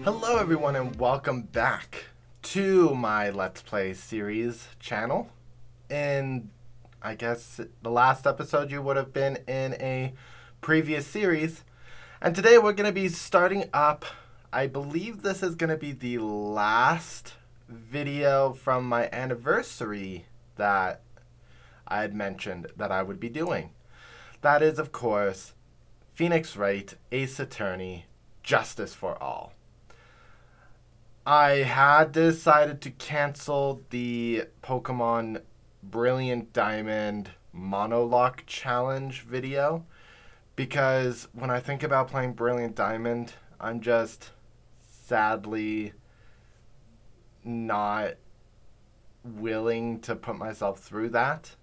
Hello everyone and welcome back to my Let's Play series channel. In, I guess, the last episode you would have been in a previous series. And today we're going to be starting up, I believe this is going to be the last video from my anniversary that I had mentioned that I would be doing. That is, of course, Phoenix Wright, Ace Attorney, Justice for All. I had decided to cancel the Pokemon Brilliant Diamond Monologue Challenge video because when I think about playing Brilliant Diamond, I'm just sadly not willing to put myself through that.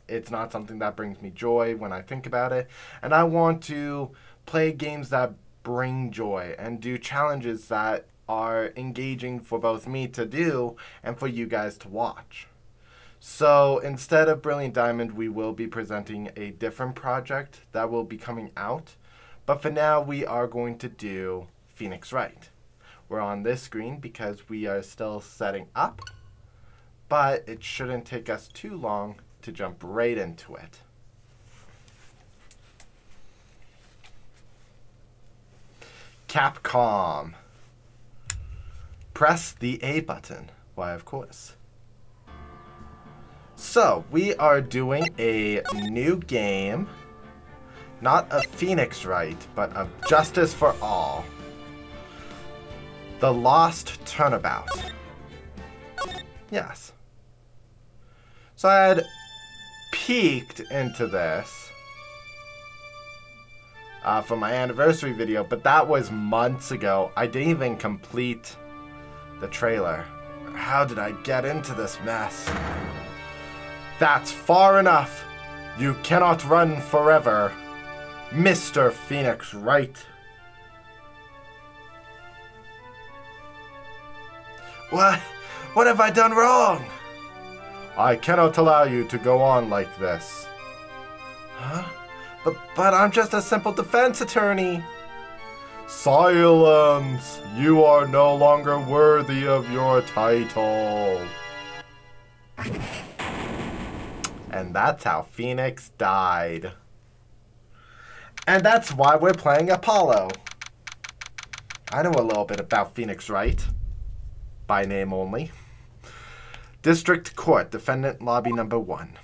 It's not something that brings me joy when I think about it, and I want to play games that bring joy and do challenges that are engaging for both me to do and for you guys to watch. So instead of Brilliant Diamond, we will be presenting a different project that will be coming out. But for now, we are going to do Phoenix Wright. We're on this screen because we are still setting up, but it shouldn't take us too long to jump right into it. Capcom. Press the A button. Why, of course. So, we are doing a new game. Not of Phoenix Wright, but of Justice for All. The Lost Turnabout. Yes. So I had peeked into this for my anniversary video, but that was months ago. I didn't even complete the trailer. How did I get into this mess? That's far enough. You cannot run forever, Mr. Phoenix Wright. What have I done wrong? I cannot allow you to go on like this. Huh? But I'm just a simple defense attorney. Silence! You are no longer worthy of your title. And that's how Phoenix died. And that's why we're playing Apollo. I know a little bit about Phoenix Wright. By name only. District Court, Defendant Lobby Number 1.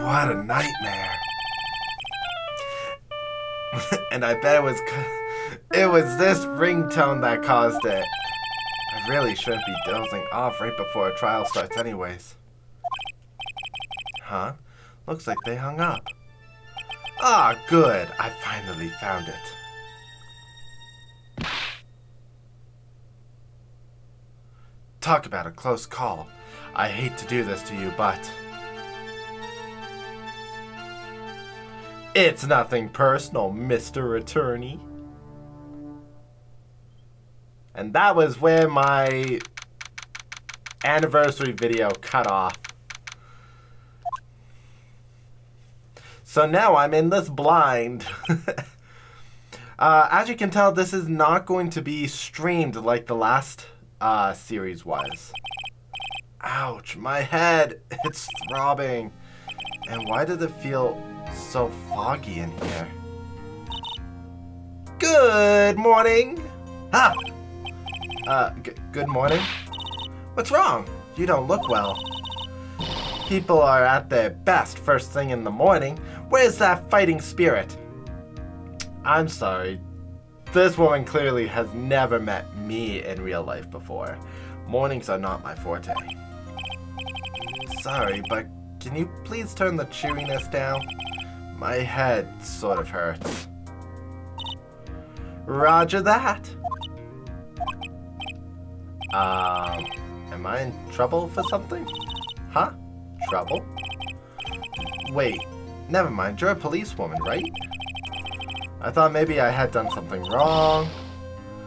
What a nightmare. And I bet it was this ringtone that caused it. I really shouldn't be dozing off right before a trial starts anyways. Huh? Looks like they hung up. Ah, good. I finally found it. Talk about a close call. I hate to do this to you, but it's nothing personal, Mr. Attorney. And that was where my anniversary video cut off. So now I'm in this blind. As you can tell, this is not going to be streamed like the last series was. Ouch, my head, it's throbbing. And why does it feel so foggy in here? Good morning. Ah! Good morning? What's wrong? You don't look well. People are at their best first thing in the morning. Where's that fighting spirit? I'm sorry. This woman clearly has never met me in real life before. Mornings are not my forte. Sorry, but can you please turn the chewiness down? My head sort of hurts. Roger that. Am I in trouble for something? Huh? Trouble? Wait, never mind, you're a policewoman, right? I thought maybe I had done something wrong.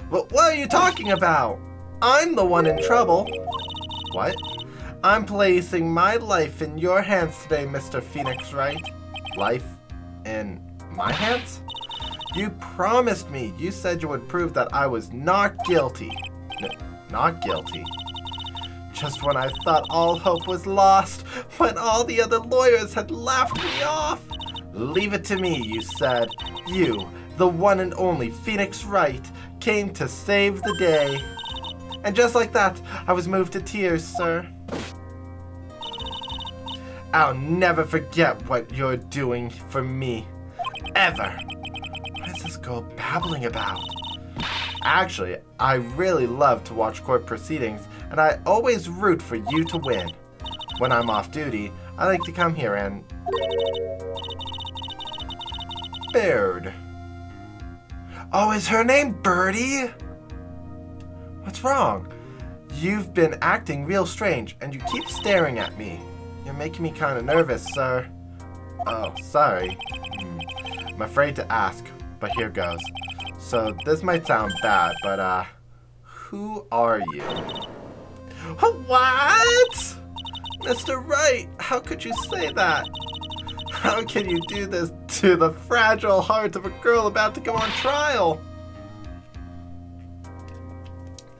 What are you talking about? I'm the one in trouble. What? I'm placing my life in your hands today, Mr. Phoenix Wright. Life? in my hands? You promised me. You said you would prove that I was not guilty. Not guilty. Just when I thought all hope was lost, when all the other lawyers had laughed me off. Leave it to me, you said. You, the one and only Phoenix Wright, came to save the day. And just like that, I was moved to tears, sir. I'll never forget what you're doing for me. Ever. What is this girl babbling about? Actually, I really love to watch court proceedings, and I always root for you to win. When I'm off duty, I like to come here and... Baird. Oh, is her name Birdie? What's wrong? You've been acting real strange, and you keep staring at me. You're making me kind of nervous, sir. Oh, sorry. I'm afraid to ask, but here goes. So, this might sound bad, but, who are you? What? Mr. Wright, how could you say that? How can you do this to the fragile heart of a girl about to go on trial?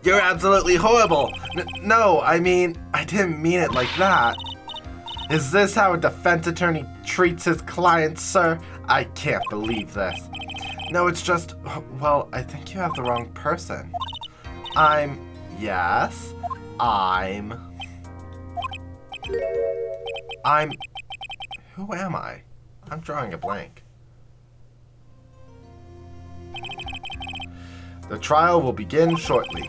You're absolutely horrible. No, I mean, I didn't mean it like that. Is this how a defense attorney treats his clients, sir? I can't believe this. No, it's just, well, I think you have the wrong person. Yes, who am I? I'm drawing a blank. The trial will begin shortly.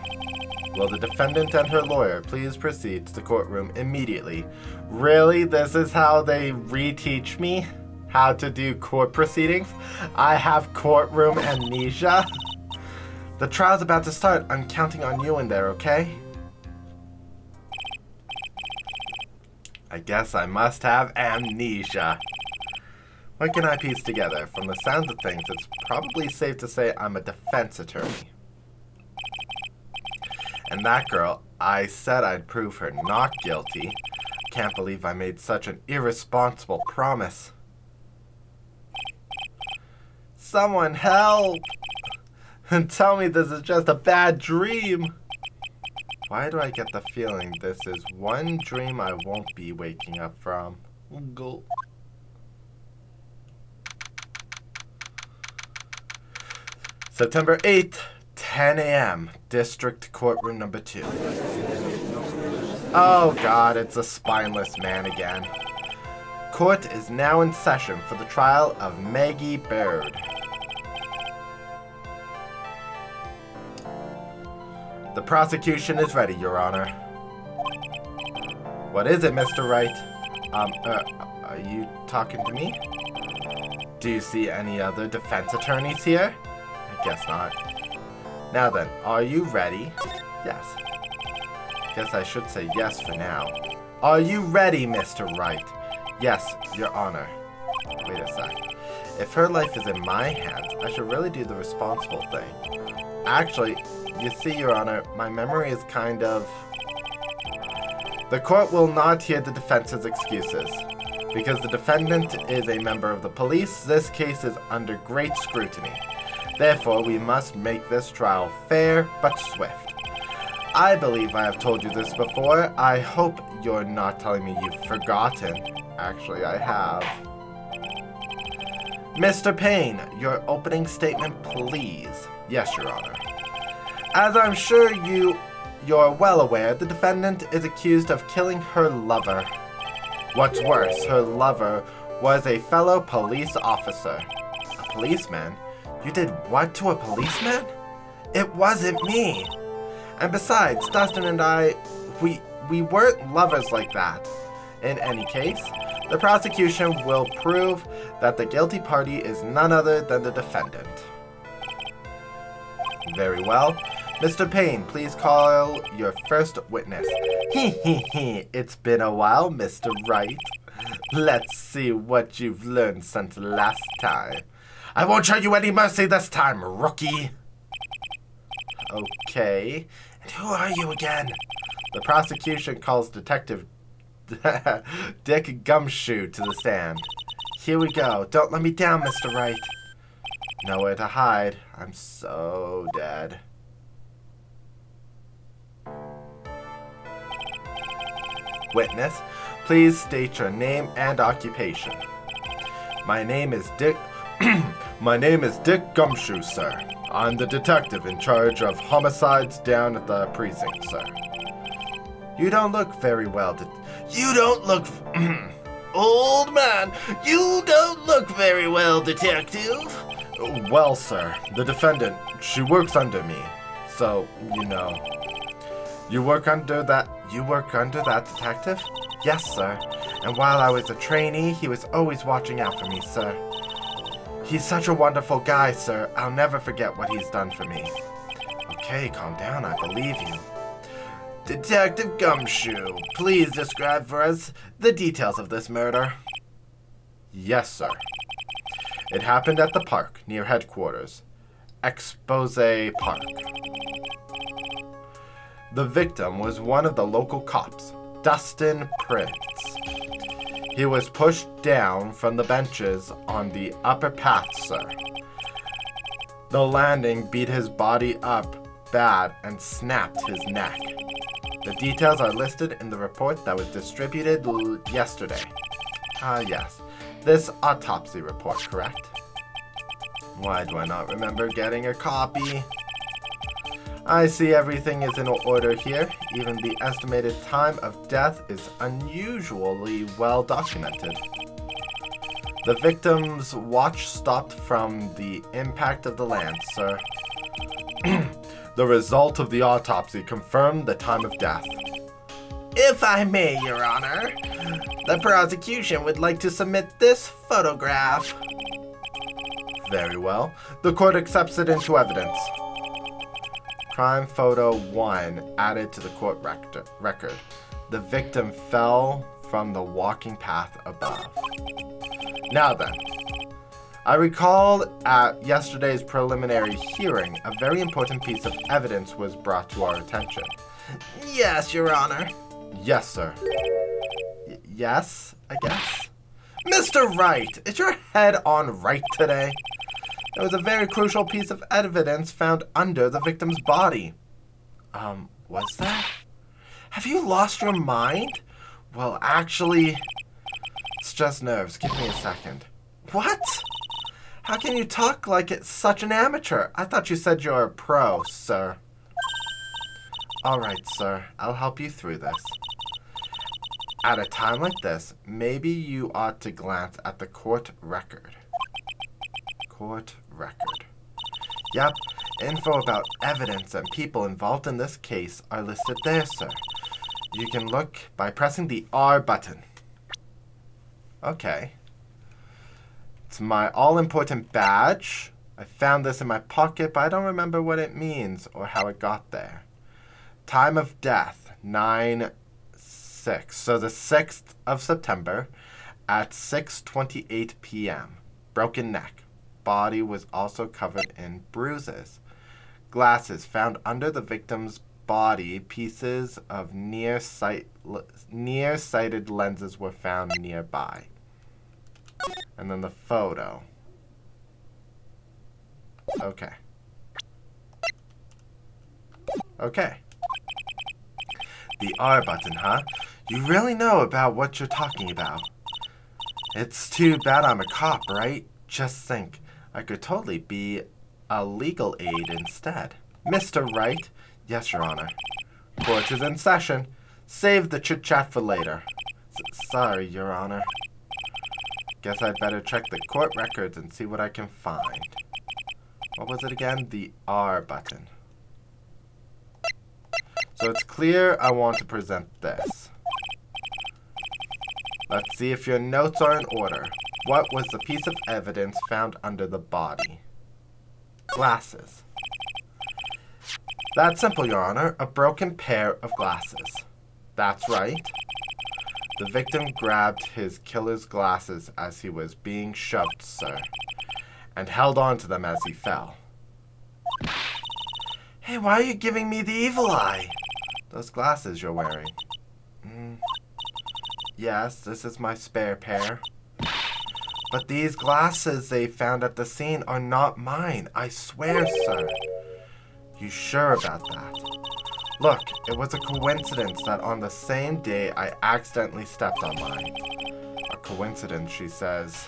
Will the defendant and her lawyer please proceed to the courtroom immediately? Really? This is how they reteach me how to do court proceedings? I have courtroom amnesia? The trial's about to start. I'm counting on you in there, okay? I guess I must have amnesia. What can I piece together? From the sounds of things, it's probably safe to say I'm a defense attorney. And that girl, I said I'd prove her not guilty. Can't believe I made such an irresponsible promise. Someone help! And tell me this is just a bad dream. Why do I get the feeling this is one dream I won't be waking up from? Go. September 8th, 10 a.m. District Courtroom number 2. Oh God, it's a spineless man again. Court is now in session for the trial of Maggie Baird. The prosecution is ready, Your Honor. What is it, Mr. Wright? Are you talking to me? Do you see any other defense attorneys here? I guess not. Now then, are you ready? Yes. Guess I should say yes for now. Are you ready, Mr. Wright? Yes, Your Honor. Wait a sec. If her life is in my hands, I should really do the responsible thing. Actually, you see, Your Honor, my memory is kind of... The court will not hear the defense's excuses. Because the defendant is a member of the police, this case is under great scrutiny. Therefore, we must make this trial fair but swift. I believe I have told you this before. I hope you're not telling me you've forgotten. Actually, I have. Mr. Payne, your opening statement, please. Yes, Your Honor. As I'm sure you're well aware, the defendant is accused of killing her lover. What's worse, her lover was a fellow police officer. A policeman? You did what to a policeman? It wasn't me. And besides, Dustin and I, we weren't lovers like that. In any case, the prosecution will prove that the guilty party is none other than the defendant. Very well. Mr. Payne, please call your first witness. It's been a while, Mr. Wright. Let's see what you've learned since last time. I won't show you any mercy this time, rookie. Okay. And who are you again? The prosecution calls Detective Dick Gumshoe to the stand. Here we go. Don't let me down, Mr. Wright. Nowhere to hide. I'm so dead. Witness, please state your name and occupation. My name is Dick... My name is Dick Gumshoe, sir. I'm the detective in charge of homicides down at the precinct, sir. You don't look very well, You don't look... Old man, you don't look very well, detective. Well, sir, the defendant, she works under me. So, you know. You work under that detective? Yes, sir. And while I was a trainee, he was always watching out for me, sir. He's such a wonderful guy, sir. I'll never forget what he's done for me. Okay, calm down. I believe you. Detective Gumshoe, please describe for us the details of this murder. Yes, sir. It happened at the park near headquarters. Expose Park. The victim was one of the local cops, Dustin Prince. He was pushed down from the benches on the upper path, sir. The landing beat his body up bad and snapped his neck. The details are listed in the report that was distributed yesterday. Yes. This autopsy report, correct? Why do I not remember getting a copy? I see everything is in order here. Even the estimated time of death is unusually well documented. The victim's watch stopped from the impact of the lance, sir. The result of the autopsy confirmed the time of death. If I may, Your Honor, the prosecution would like to submit this photograph. Very well. The court accepts it into evidence. Crime photo 1 added to the court record. The victim fell from the walking path above. Now then, I recall at yesterday's preliminary hearing, a very important piece of evidence was brought to our attention. Yes, Your Honor. Yes, sir. Yes, I guess. Mr. Wright, is your head on right today? There was a very crucial piece of evidence found under the victim's body. Was that? Have you lost your mind? Well, actually, it's just nerves. Give me a second. What? How can you talk like it's such an amateur? I thought you said you're a pro, sir. All right, sir. I'll help you through this. At a time like this, maybe you ought to glance at the court record. Court record. Yep, info about evidence and people involved in this case are listed there, sir. You can look by pressing the R button. Okay. It's my all-important badge. I found this in my pocket, but I don't remember what it means or how it got there. Time of death, 9/6. So the 6th of September at 6:28 p.m. Broken neck. Body was also covered in bruises. Glasses found under the victim's body. Pieces of nearsighted lenses were found nearby. And then the photo. Okay. Okay. The R button, huh? You really know about what you're talking about. It's too bad I'm a cop, right? Just think. I could totally be a legal aid instead. Mr. Wright? Yes, Your Honor. Court is in session. Save the chit-chat for later. Sorry, Your Honor. Guess I'd better check the court records and see what I can find. What was it again? The R button. So it's clear I want to present this. Let's see if your notes are in order. What was the piece of evidence found under the body? Glasses. That's simple, Your Honor. A broken pair of glasses. That's right. The victim grabbed his killer's glasses as he was being shoved, sir, and held on to them as he fell. Hey, why are you giving me the evil eye? Those glasses you're wearing. Yes, this is my spare pair. But these glasses they found at the scene are not mine. I swear, sir. You sure about that? Look, it was a coincidence that on the same day I accidentally stepped on mine. A coincidence, she says.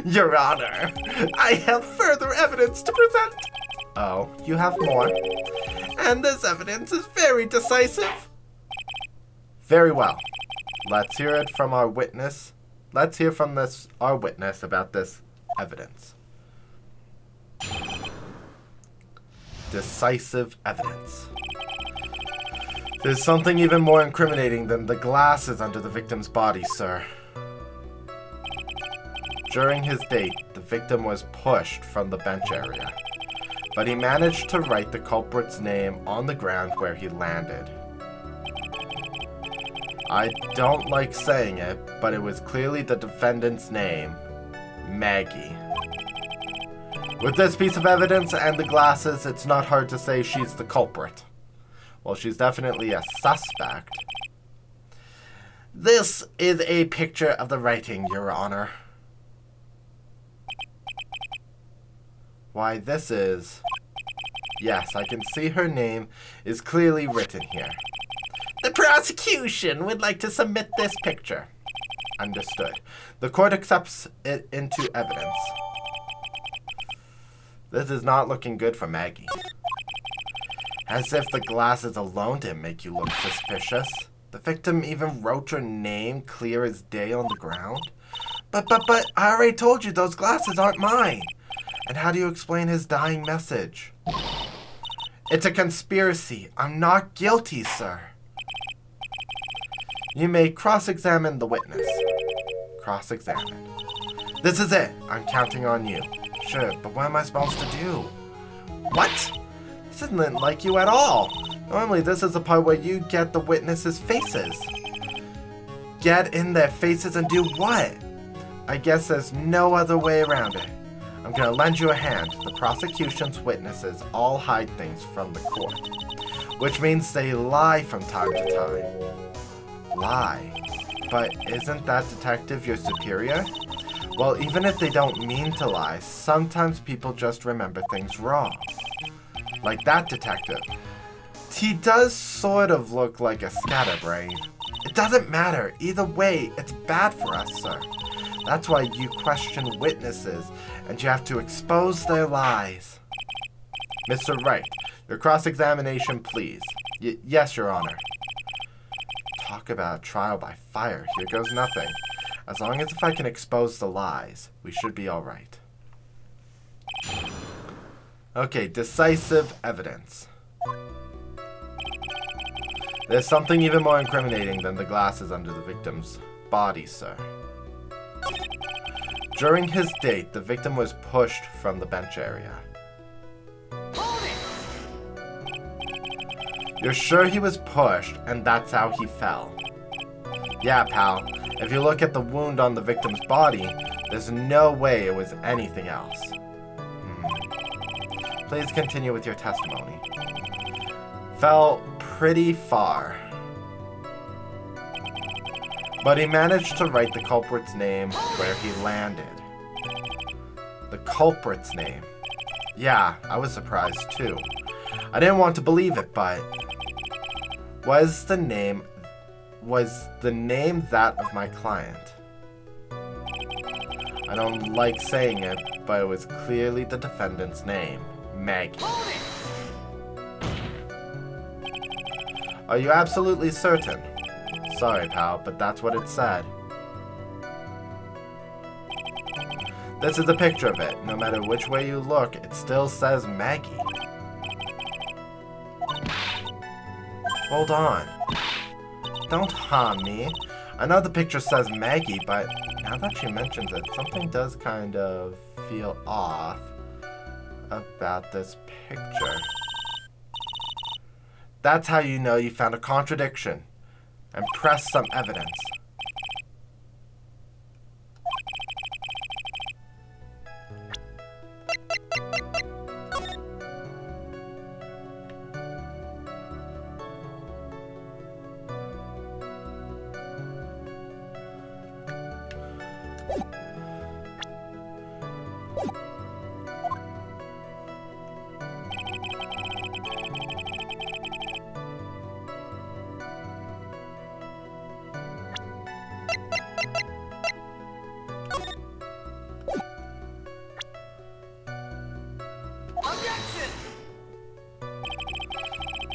Your Honor, I have further evidence to present. Oh, you have more? And this evidence is very decisive. Very well. Let's hear it from our witness. Let's hear from our witness about this evidence. Decisive evidence. There's something even more incriminating than the glasses under the victim's body, sir. During his date, the victim was pushed from the bench area, but he managed to write the culprit's name on the ground where he landed. I don't like saying it, but it was clearly the defendant's name, Maggie. With this piece of evidence and the glasses, it's not hard to say she's the culprit. Well, she's definitely a suspect. This is a picture of the writing, Your Honor. Why, this is... Yes, I can see her name is clearly written here. The prosecution would like to submit this picture. Understood. The court accepts it into evidence. This is not looking good for Maggie. As if the glasses alone didn't make you look suspicious. The victim even wrote your name clear as day on the ground. But, I already told you those glasses aren't mine. And how do you explain his dying message? It's a conspiracy. I'm not guilty, sir. You may cross-examine the witness. Cross-examine. This is it. I'm counting on you. Sure, but what am I supposed to do? What? This isn't like you at all. Normally, this is the part where you get the witnesses' faces. Get in their faces and do what? I guess there's no other way around it. I'm gonna lend you a hand. The prosecution's witnesses all hide things from the court, which means they lie from time to time. Lie? But isn't that detective your superior? Well, even if they don't mean to lie, sometimes people just remember things wrong. Like that detective. He does sort of look like a scatterbrain. It doesn't matter. Either way, it's bad for us, sir. That's why you question witnesses, and you have to expose their lies. Mr. Wright, your cross-examination, please. Yes, Your Honor. Talk about trial by fire. Here goes nothing. As long as if I can expose the lies, we should be all right. Okay, decisive evidence. There's something even more incriminating than the glasses under the victim's body, sir. During his date, the victim was pushed from the bench area. You're sure he was pushed, and that's how he fell? Yeah, pal. If you look at the wound on the victim's body, there's no way it was anything else. Please continue with your testimony. Fell pretty far. But he managed to write the culprit's name where he landed. The culprit's name. Yeah, I was surprised too. I didn't want to believe it, but... Was the name that of my client? I don't like saying it, but it was clearly the defendant's name, Maggie. Are you absolutely certain? Sorry, pal, but that's what it said. This is a picture of it. No matter which way you look, it still says Maggie. Hold on. Don't harm me. I know the picture says Maggie, but now that she mentions it, something does kind of feel off about this picture. That's how you know you found a contradiction. And press some evidence.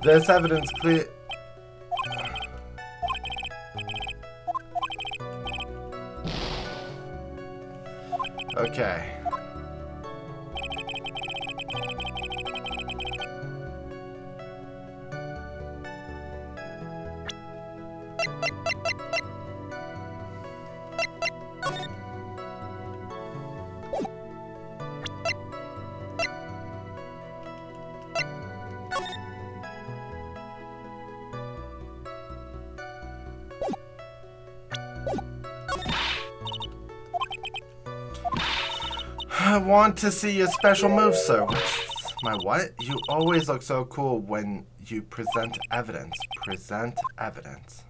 This evidence clear... Okay. I want to see your special move, sir. My what? You always look so cool when you present evidence. Present evidence.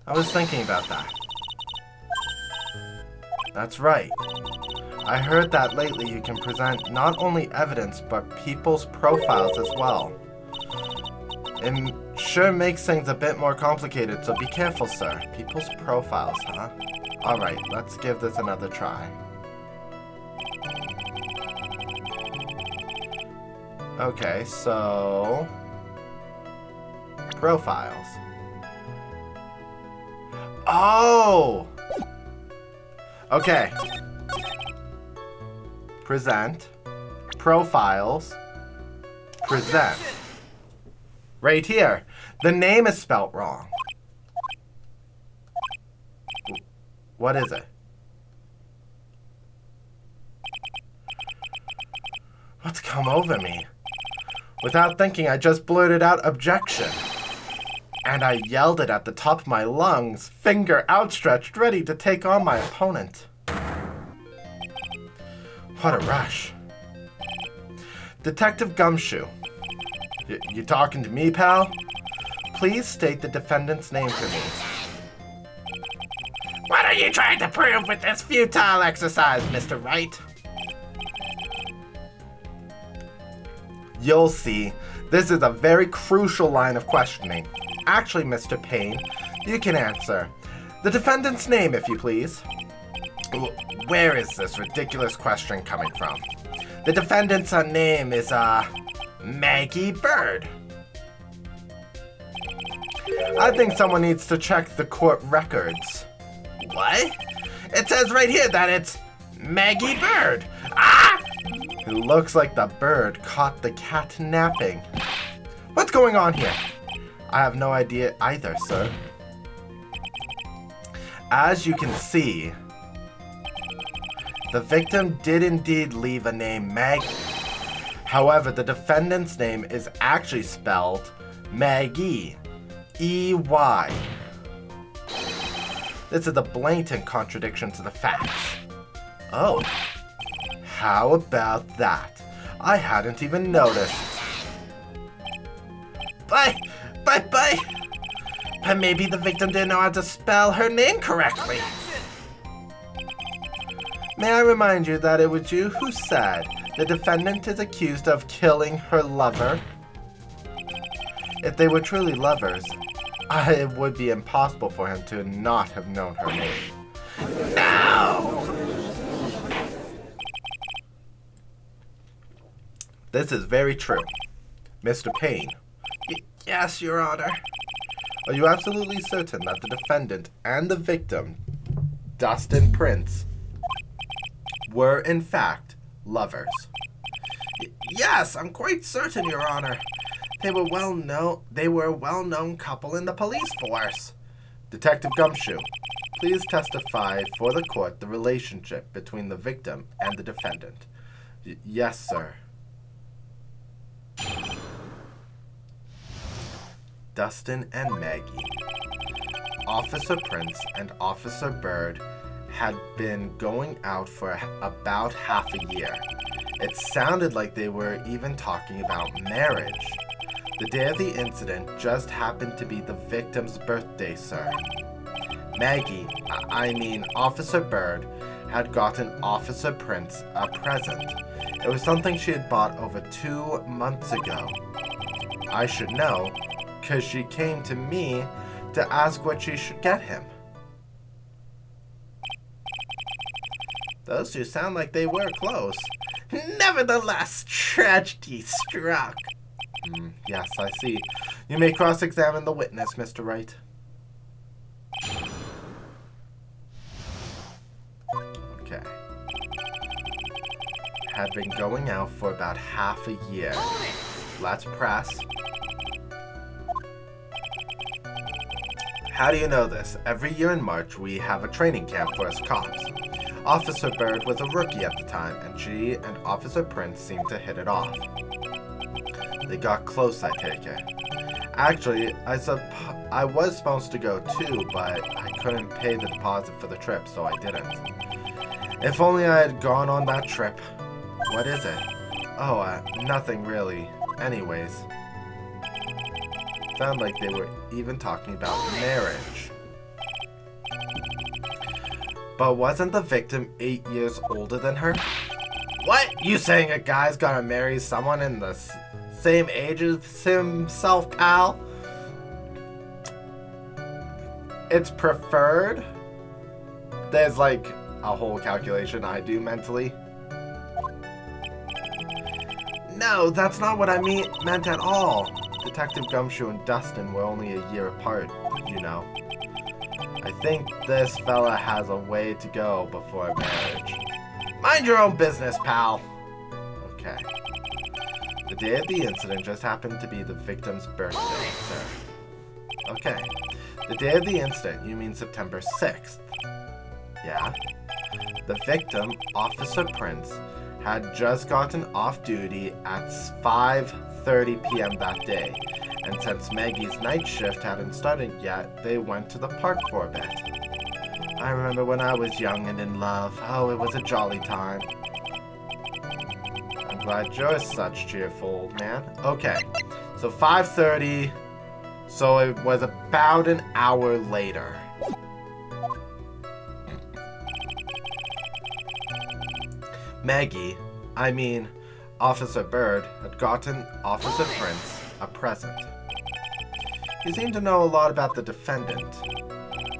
I was thinking about that. That's right. I heard that lately you can present not only evidence, but people's profiles as well. It sure makes things a bit more complicated, so be careful, sir. People's profiles, huh? Alright, let's give this another try. Okay, so... profiles. Oh! Okay. Present. Profiles. Present. Right here. The name is spelt wrong. What is it? What's come over me? Without thinking, I just blurted out objection. And I yelled it at the top of my lungs, finger outstretched, ready to take on my opponent. What a rush. Detective Gumshoe. You talking to me, pal? Please state the defendant's name for me. What are you trying to prove with this futile exercise, Mr. Wright? You'll see. This is a very crucial line of questioning. Actually, Mr. Payne, you can answer. The defendant's name, if you please. Where is this ridiculous question coming from? The defendant's name is, Maggie Bird. I think someone needs to check the court records. What? It says right here that it's Maggie Bird. Ah! It looks like the bird caught the cat napping. What's going on here? I have no idea either, sir. As you can see, the victim did indeed leave a name Maggie. However, the defendant's name is actually spelled Maggie. E-Y. This is a blatant contradiction to the facts. Oh. How about that? I hadn't even noticed. But maybe the victim didn't know how to spell her name correctly. May I remind you that it was you who said the defendant is accused of killing her lover? If they were truly lovers, it would be impossible for him to not have known her name. No! This is very true. Mr. Payne. Yes, Your Honor. Are you absolutely certain that the defendant and the victim, Dustin Prince, were in fact lovers? Yes, I'm quite certain, Your Honor. They were a well-known couple in the police force. Detective Gumshoe, please testify for the court the relationship between the victim and the defendant. Yes, sir. Dustin and Maggie. Officer Prince and Officer Bird had been going out for about half a year. It sounded like they were even talking about marriage. The day of the incident just happened to be the victim's birthday, sir. Maggie, Officer Bird, had gotten Officer Prince a present. It was something she had bought over 2 months ago. I should know, because she came to me to ask what she should get him. Those two sound like they were close. Nevertheless, tragedy struck. Yes, I see. You may cross-examine the witness, Mr. Wright. Okay. Had been going out for about half a year. Let's press. How do you know this? Every year in March, we have a training camp for us cops. Officer Bird was a rookie at the time, and she and Officer Prince seemed to hit it off. They got close, I take it. Actually, I was supposed to go too, but I couldn't pay the deposit for the trip, so I didn't. If only I had gone on that trip. What is it? Oh, nothing really. Anyways. Sounded like they were even talking about marriage. But wasn't the victim 8 years older than her? What? You saying a guy's gotta marry someone in the same age as himself, pal? It's preferred. There's like a whole calculation I do mentally. No, that's not what I meant at all. Detective Gumshoe and Dustin were only a year apart, you know. I think this fella has a way to go before marriage. Mind your own business, pal. Okay. The day of the incident just happened to be the victim's birthday, sir. Okay. The day of the incident, you mean September 6th. Yeah. The victim, Officer Prince, had just gotten off duty at 5:30 p.m. that day, and since Maggie's night shift hadn't started yet, they went to the park for a bit. I remember when I was young and in love. Oh, it was a jolly time. I'm glad you're such cheerful, old man. Okay, so 5:30, so it was about an hour later. Maggie, I mean, Officer Bird, had gotten Officer Prince a present. You seem to know a lot about the defendant.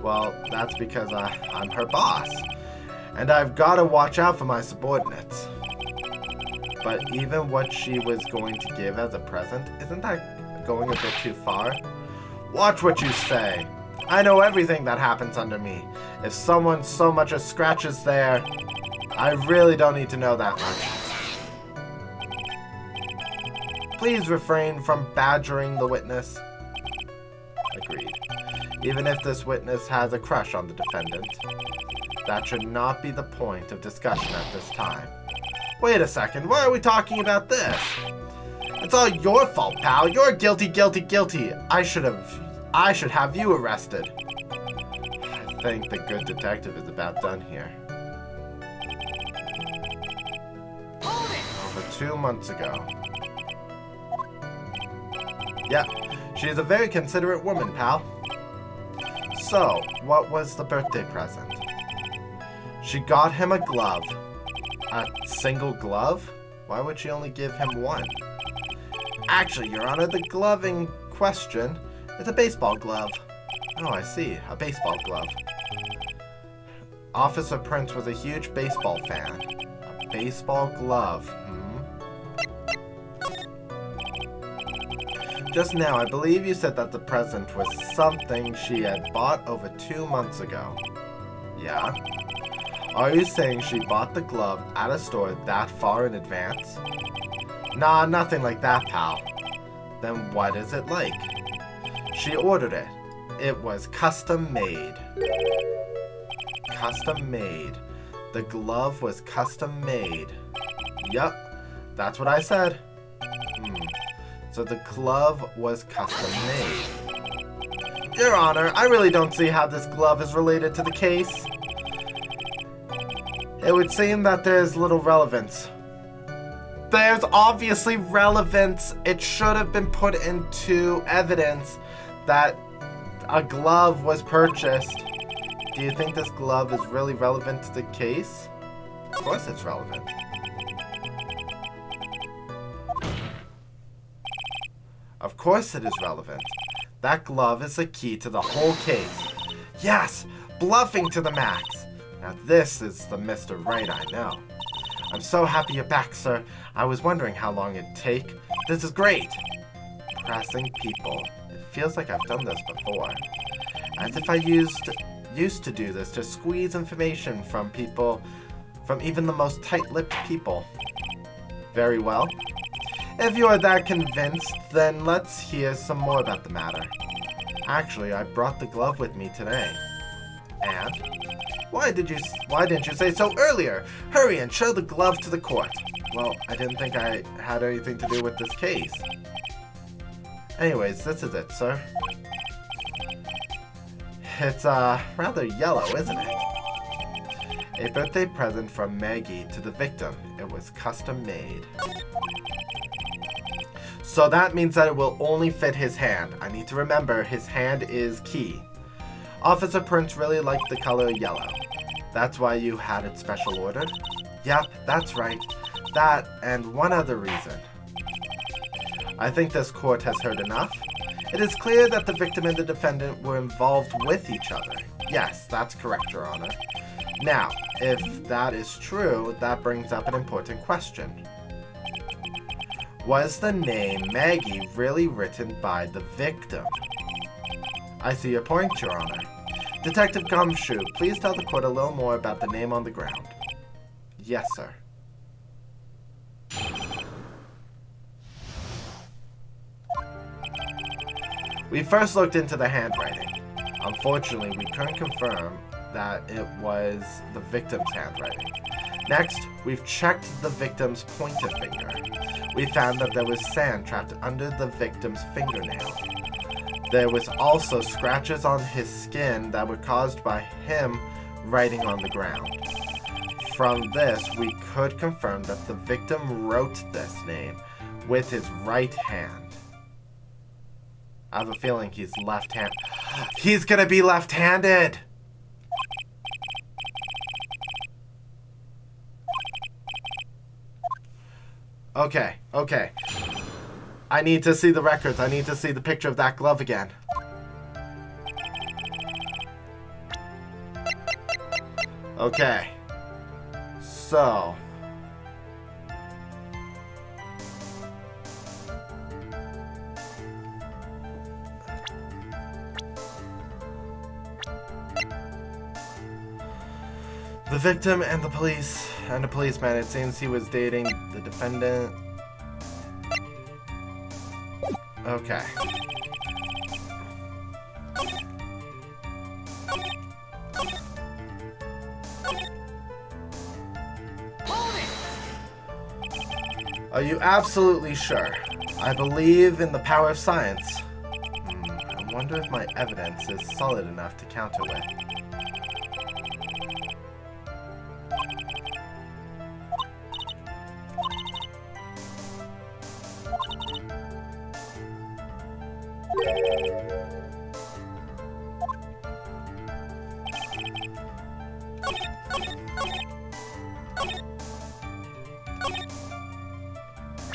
Well, that's because I'm her boss, and I've got to watch out for my subordinates. But even what she was going to give as a present, isn't that going a bit too far? Watch what you say. I know everything that happens under me. If someone so much as scratches there, I really don't need to know that much. Please refrain from badgering the witness. Agreed. Even if this witness has a crush on the defendant, that should not be the point of discussion at this time. Wait a second, why are we talking about this? It's all your fault, pal. You're guilty, guilty, guilty. I should have you arrested. I think the good detective is about done here. Over 2 months ago. Yep, she's a very considerate woman, pal. So, what was the birthday present? She got him a glove. A single glove? Why would she only give him one? Actually, Your Honor, the glove in question is a baseball glove. Oh, I see. A baseball glove. Officer Prince was a huge baseball fan. A baseball glove. Just now, I believe you said that the present was something she had bought over 2 months ago. Yeah? Are you saying she bought the glove at a store that far in advance? Nah, nothing like that, pal. Then what is it like? She ordered it. It was custom made. Custom made. The glove was custom made. Yup, that's what I said. So the glove was custom made. Your Honor, I really don't see how this glove is related to the case. It would seem that there's little relevance. There's obviously relevance. It should have been put into evidence that a glove was purchased. Do you think this glove is really relevant to the case? Of course it's relevant. Of course it is relevant. That glove is the key to the whole case. Yes, bluffing to the max. Now this is the Mr. Wright I know. I'm so happy you're back, sir. I was wondering how long it'd take. This is great. Pressing people. It feels like I've done this before. As if I used to do this to squeeze information from people, from even the most tight-lipped people. Very well. If you are that convinced, then let's hear some more about the matter. Actually, I brought the glove with me today. And? Why didn't you say so earlier? Hurry and show the glove to the court. Well, I didn't think I had anything to do with this case. Anyways, this is it, sir. It's, rather yellow, isn't it? A birthday present from Maggie to the victim. It was custom made. So that means that it will only fit his hand. I need to remember his hand is key. Officer Prince really liked the color yellow. That's why you had it special ordered? Yep, that's right. That and one other reason. I think this court has heard enough. It is clear that the victim and the defendant were involved with each other. Yes, that's correct, Your Honor. Now, if that is true, that brings up an important question. Was the name Maggie really written by the victim? I see your point, Your Honor. Detective Gumshoe, please tell the court a little more about the name on the ground. Yes, sir. We first looked into the handwriting. Unfortunately, we couldn't confirm that it was the victim's handwriting. Next, we've checked the victim's pointer finger. We found that there was sand trapped under the victim's fingernail. There was also scratches on his skin that were caused by him writing on the ground. From this, we could confirm that the victim wrote this name with his right hand. I have a feeling he's left-handed. He's gonna be left-handed! Okay, okay. I need to see the records. I need to see the picture of that glove again. Okay. So. The victim and the police and a policeman. It seems he was dating the defendant. Okay. Are you absolutely sure? I believe in the power of science. I wonder if my evidence is solid enough to counter with.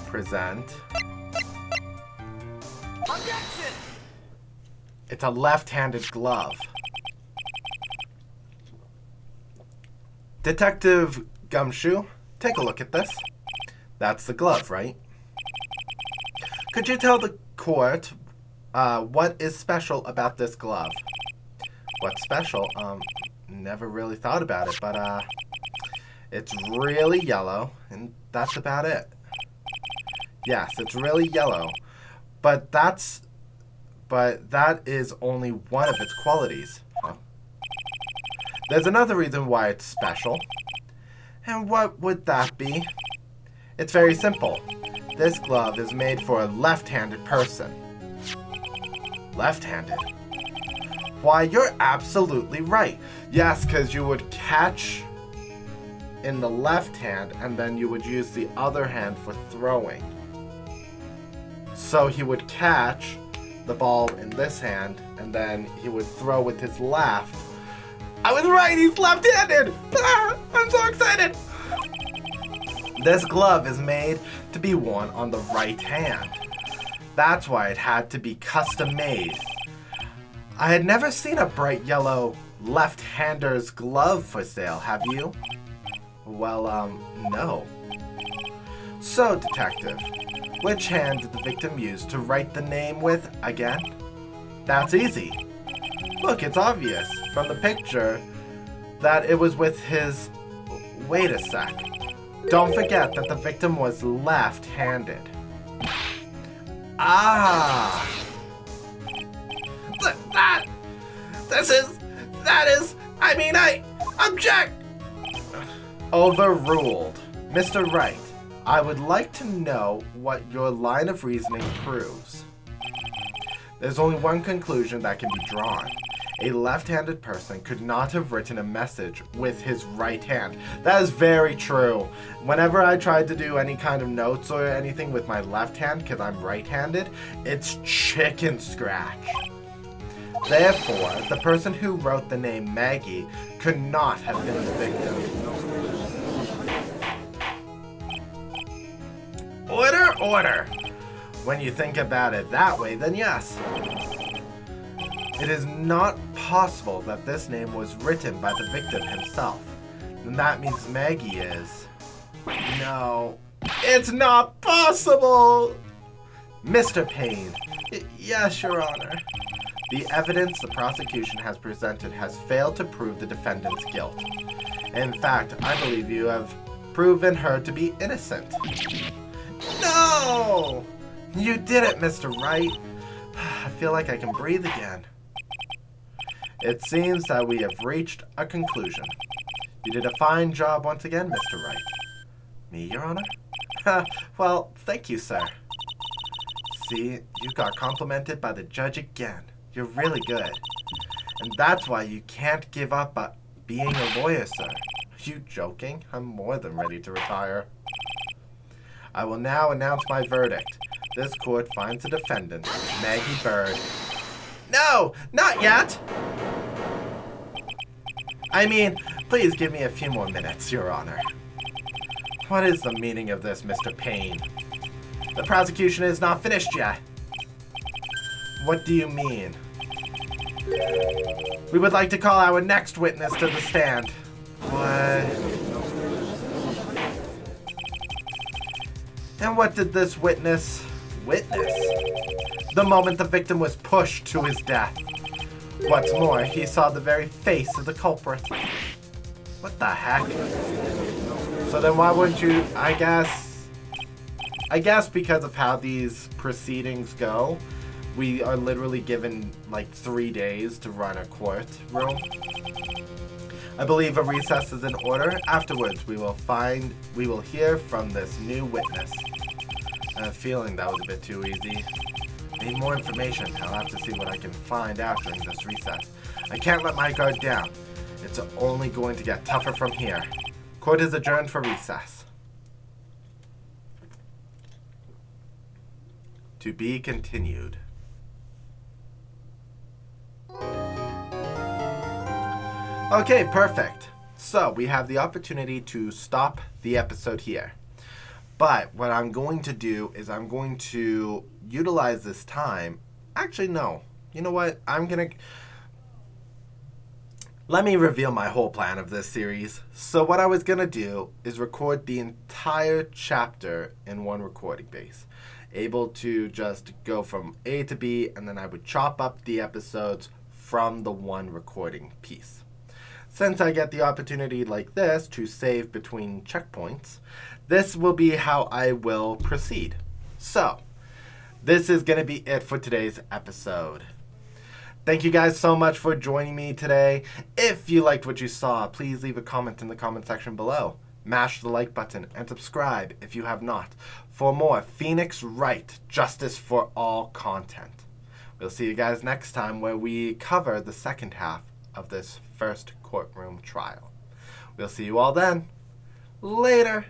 Present. Objection! It's a left-handed glove. Detective Gumshoe, take a look at this. That's the glove, right? Could you tell the court what is special about this glove? What's special? Never really thought about it, but it's really yellow, and that's about it. Yes, it's really yellow, but that is only one of its qualities. Huh? There's another reason why it's special. And what would that be? It's very simple. This glove is made for a left-handed person. Left-handed? Why, you're absolutely right. Yes, because you would catch in the left hand, and then you would use the other hand for throwing. So he would catch the ball in this hand, and then he would throw with his left. I was right, he's left-handed! Ah, I'm so excited! This glove is made to be worn on the right hand. That's why it had to be custom made. I had never seen a bright yellow left-hander's glove for sale, have you? Well, no. So, detective, which hand did the victim use to write the name with again? That's easy. Look, it's obvious from the picture that it was with his... Wait a sec. Don't forget that the victim was left-handed. Ah! I object! Overruled. Mr. Wright, I would like to know what your line of reasoning proves. There's only one conclusion that can be drawn. A left-handed person could not have written a message with his right hand. That is very true. Whenever I tried to do any kind of notes or anything with my left hand, because I'm right-handed, it's chicken scratch. Therefore, the person who wrote the name Maggie could not have been the victim. Order, order! When you think about it that way, then yes. It is not possible that this name was written by the victim himself. Then that means Maggie is... No. It's not possible! Mr. Payne. Yes, Your Honor. The evidence the prosecution has presented has failed to prove the defendant's guilt. In fact, I believe you have proven her to be innocent. No! You did it, Mr. Wright. I feel like I can breathe again. It seems that we have reached a conclusion. You did a fine job once again, Mr. Wright. Me, Your Honor? Well, thank you, sir. See, you got complimented by the judge again. You're really good. And that's why you can't give up being a lawyer, sir. Are you joking? I'm more than ready to retire. I will now announce my verdict. This court finds the defendant, Maggie Bird. No! Not yet! I mean, please give me a few more minutes, Your Honor. What is the meaning of this, Mr. Payne? The prosecution is not finished yet. What do you mean? We would like to call our next witness to the stand. What? And what did this witness witness? The moment the victim was pushed to his death. What's more, he saw the very face of the culprit. What the heck? So then why wouldn't you, I guess because of how these proceedings go, we are literally given like 3 days to run a courtroom. I believe a recess is in order. Afterwards, we will hear from this new witness. I have a feeling that was a bit too easy. Need more information. I'll have to see what I can find out during this recess. I can't let my guard down. It's only going to get tougher from here. Court is adjourned for recess. To be continued. Okay, perfect. So, we have the opportunity to stop the episode here. But what I'm going to do is I'm going to utilize this time. Actually, no. You know what? Let me reveal my whole plan of this series. So what I was going to do is record the entire chapter in one recording base. Able to just go from A to B, and then I would chop up the episodes from the one recording piece. Since I get the opportunity like this to save between checkpoints, this will be how I will proceed. So, this is going to be it for today's episode. Thank you guys so much for joining me today. If you liked what you saw, please leave a comment in the comment section below. Mash the like button and subscribe if you have not for more Phoenix Wright Justice for All content. We'll see you guys next time where we cover the second half of this first courtroom trial. We'll see you all then. Later.